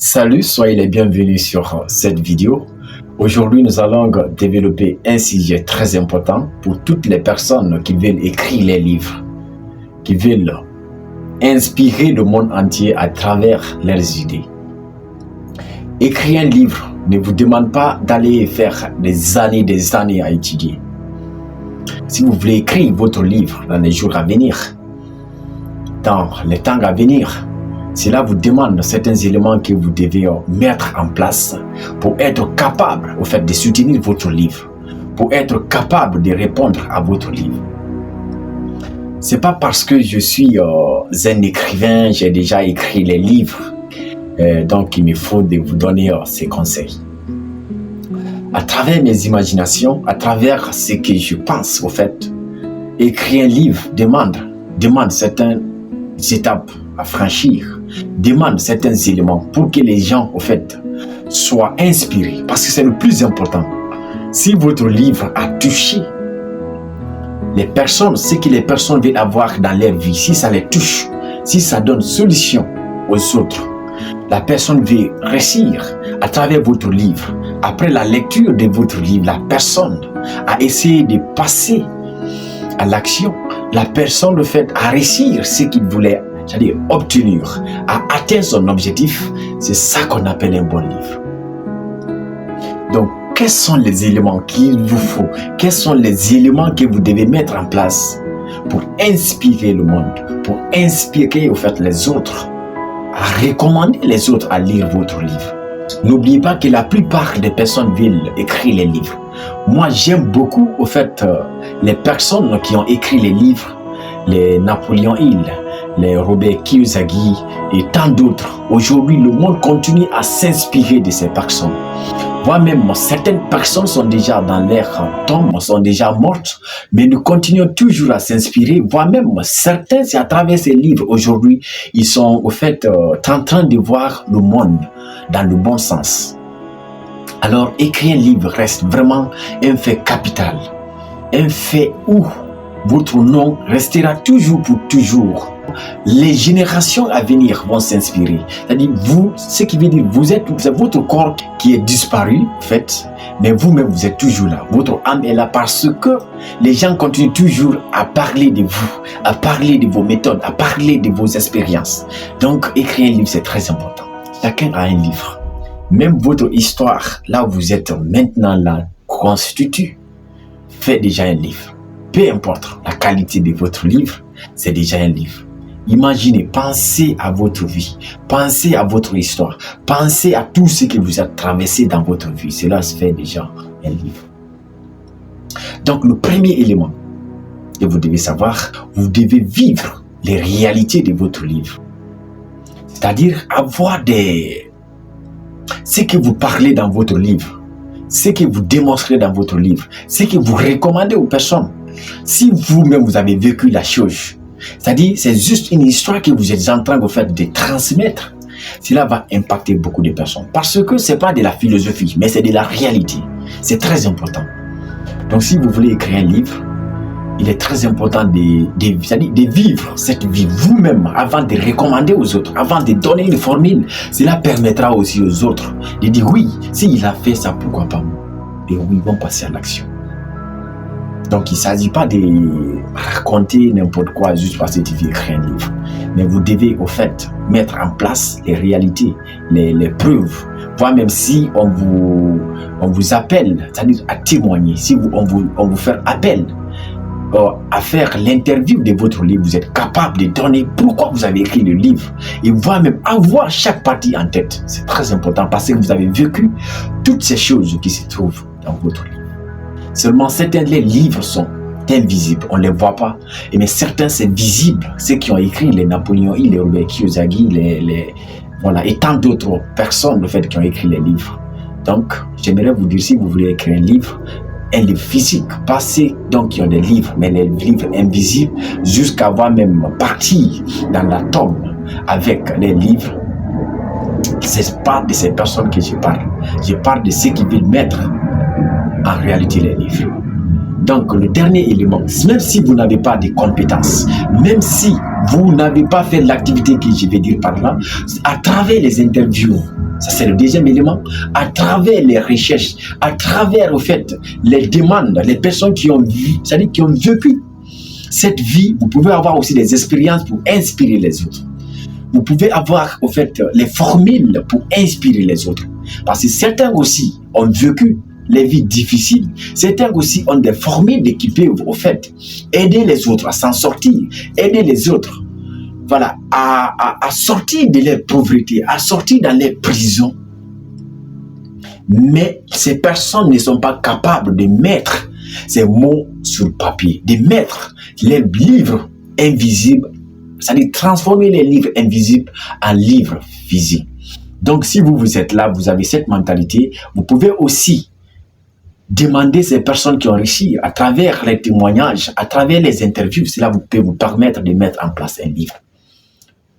Salut, soyez les bienvenus sur cette vidéo. Aujourd'hui, nous allons développer un sujet très important pour toutes les personnes qui veulent écrire les livres, qui veulent inspirer le monde entier à travers leurs idées. Écrire un livre ne vous demande pas d'aller faire des années à étudier. Si vous voulez écrire votre livre dans les jours à venir, dans les temps à venir, cela vous demande certains éléments que vous devez mettre en place pour être capable au fait de soutenir votre livre, pour être capable de répondre à votre livre. C'est pas parce que je suis un écrivain, j'ai déjà écrit les livres, donc il me faut de vous donner ces conseils. À travers mes imaginations, à travers ce que je pense au fait, écrire un livre demande certaines étapes à franchir, demande certains éléments pour que les gens, au fait, soient inspirés. Parce que c'est le plus important. Si votre livre a touché les personnes, ce que les personnes veulent avoir dans leur vie, si ça les touche, si ça donne solution aux autres, la personne veut réussir à travers votre livre. Après la lecture de votre livre, la personne a essayé de passer à l'action. La personne, le fait, à réussir ce qu'il voulait, c'est-à-dire obtenir, à atteindre son objectif. C'est ça qu'on appelle un bon livre. Donc, quels sont les éléments qu'il vous faut? Quels sont les éléments que vous devez mettre en place pour inspirer le monde, pour inspirer au fait les autres, à recommander les autres à lire votre livre? N'oubliez pas que la plupart des personnes veulent écrire les livres. Moi, j'aime beaucoup au fait les personnes qui ont écrit les livres, les Napoléon Hill, les Robert Kiyosaki et tant d'autres. Aujourd'hui, le monde continue à s'inspirer de ces personnes. Moi-même, certaines personnes sont déjà dans leur tombe, sont déjà mortes, mais nous continuons toujours à s'inspirer. Moi-même, certains, c'est à travers ces livres aujourd'hui, ils sont au fait en train de voir le monde dans le bon sens. Alors, écrire un livre reste vraiment un fait capital, un fait où votre nom restera toujours pour toujours. Les générations à venir vont s'inspirer. C'est-à-dire, vous, ce qui veut dire, c'est votre corps qui est disparu, en fait, mais vous-même, vous êtes toujours là. Votre âme est là parce que les gens continuent toujours à parler de vous, à parler de vos méthodes, à parler de vos expériences. Donc, écrire un livre, c'est très important. Chacun a un livre. Même votre histoire, là où vous êtes maintenant là, constitue, fait déjà un livre. Peu importe la qualité de votre livre, c'est déjà un livre. Imaginez, pensez à votre vie, pensez à votre histoire, pensez à tout ce que vous avez traversé dans votre vie. Cela se fait déjà un livre. Donc, le premier élément que vous devez savoir, vous devez vivre les réalités de votre livre. C'est-à-dire avoir ce que vous parlez dans votre livre, ce que vous démontrez dans votre livre, ce que vous recommandez aux personnes. Si vous-même vous avez vécu la chose, c'est-à-dire c'est juste une histoire que vous êtes en train de transmettre, cela va impacter beaucoup de personnes. Parce que ce n'est pas de la philosophie, mais c'est de la réalité. C'est très important. Donc si vous voulez écrire un livre, il est très important de vivre cette vie vous-même avant de recommander aux autres, avant de donner une formule. Cela permettra aussi aux autres de dire oui, s'il a fait ça, pourquoi pas moi? Et oui, ils vont passer à l'action. Donc, il ne s'agit pas de raconter n'importe quoi juste parce que tu veux écrire un livre. Mais vous devez, au fait, mettre en place les réalités, les preuves. Voire même si on vous appelle, c'est-à-dire à témoigner, si on vous fait appel à faire l'interview de votre livre, vous êtes capable de donner pourquoi vous avez écrit le livre et voire même avoir chaque partie en tête. C'est très important parce que vous avez vécu toutes ces choses qui se trouvent dans votre livre. Seulement certains les livres sont invisibles, on ne les voit pas. Mais certains c'est visible, ceux qui ont écrit les Napoléon Hill, les Robert Kiyosaki, voilà, et tant d'autres personnes qui ont écrit les livres. Donc j'aimerais vous dire, si vous voulez écrire un livre physique, pas ceux qui ont des livres, mais les livres invisibles, jusqu'à voir même partir dans la tombe avec les livres. C'est pas de ces personnes que je parle. Je parle de ceux qui veulent mettre en réalité les livres. Donc le dernier élément, même si vous n'avez pas de compétences, même si vous n'avez pas fait l'activité que je vais dire par là, à travers les interviews, Ça, c'est le deuxième élément. À travers les recherches, à travers, au fait, les demandes, les personnes qui ont vu, c'est-à-dire qui ont vécu cette vie, vous pouvez avoir aussi des expériences pour inspirer les autres. Vous pouvez avoir, au fait, les formules pour inspirer les autres. Parce que certains aussi ont vécu les vies difficiles. Certains aussi ont des formules qui peuvent, au fait, aider les autres à s'en sortir, aider les autres, voilà, à sortir de leur pauvreté, à sortir dans les prisons. Mais ces personnes ne sont pas capables de mettre ces mots sur papier, de mettre les livres invisibles, c'est-à-dire transformer les livres invisibles en livres physiques. Donc, si vous êtes là, vous avez cette mentalité, vous pouvez aussi demander ces personnes qui ont réussi à travers les témoignages, à travers les interviews, cela peut vous permettre de mettre en place un livre.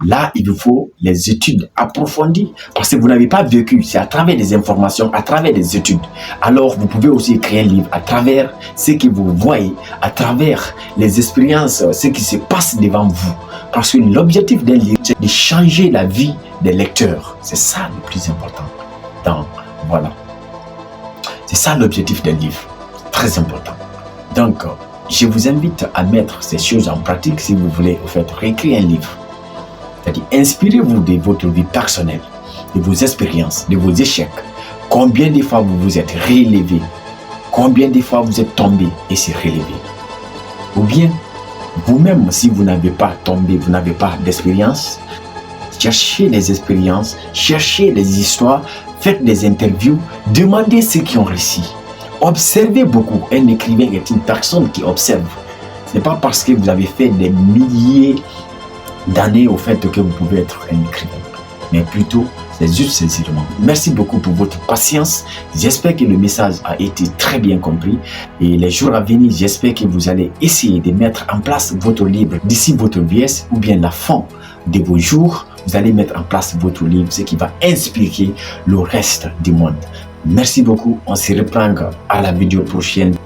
Là, il vous faut les études approfondies parce que vous n'avez pas vécu, c'est à travers des informations, à travers des études. Alors, vous pouvez aussi écrire un livre à travers ce que vous voyez, à travers les expériences, ce qui se passe devant vous. Parce que l'objectif d'un livre, c'est de changer la vie des lecteurs. C'est ça le plus important. Donc, voilà. C'est ça l'objectif d'un livre. Très important. Donc, je vous invite à mettre ces choses en pratique si vous voulez, en fait, réécrire un livre. C'est-à-dire, inspirez-vous de votre vie personnelle, de vos expériences, de vos échecs. Combien de fois vous vous êtes relevé? Combien de fois vous êtes tombé et s'est relevé? Ou bien, vous-même, si vous n'avez pas tombé, vous n'avez pas d'expérience, cherchez les expériences, cherchez des histoires, faites des interviews, demandez ceux qui ont réussi. Observez beaucoup. Un écrivain est une personne qui observe. Ce n'est pas parce que vous avez fait des milliers d'années au fait que vous pouvez être un écrivain, mais plutôt c'est juste ces éléments. Merci beaucoup pour votre patience. J'espère que le message a été très bien compris et les jours à venir, j'espère que vous allez essayer de mettre en place votre livre d'ici votre vieillesse ou bien la fin de vos jours. Vous allez mettre en place votre livre, ce qui va inspirer le reste du monde. Merci beaucoup. On se reprend à la vidéo prochaine.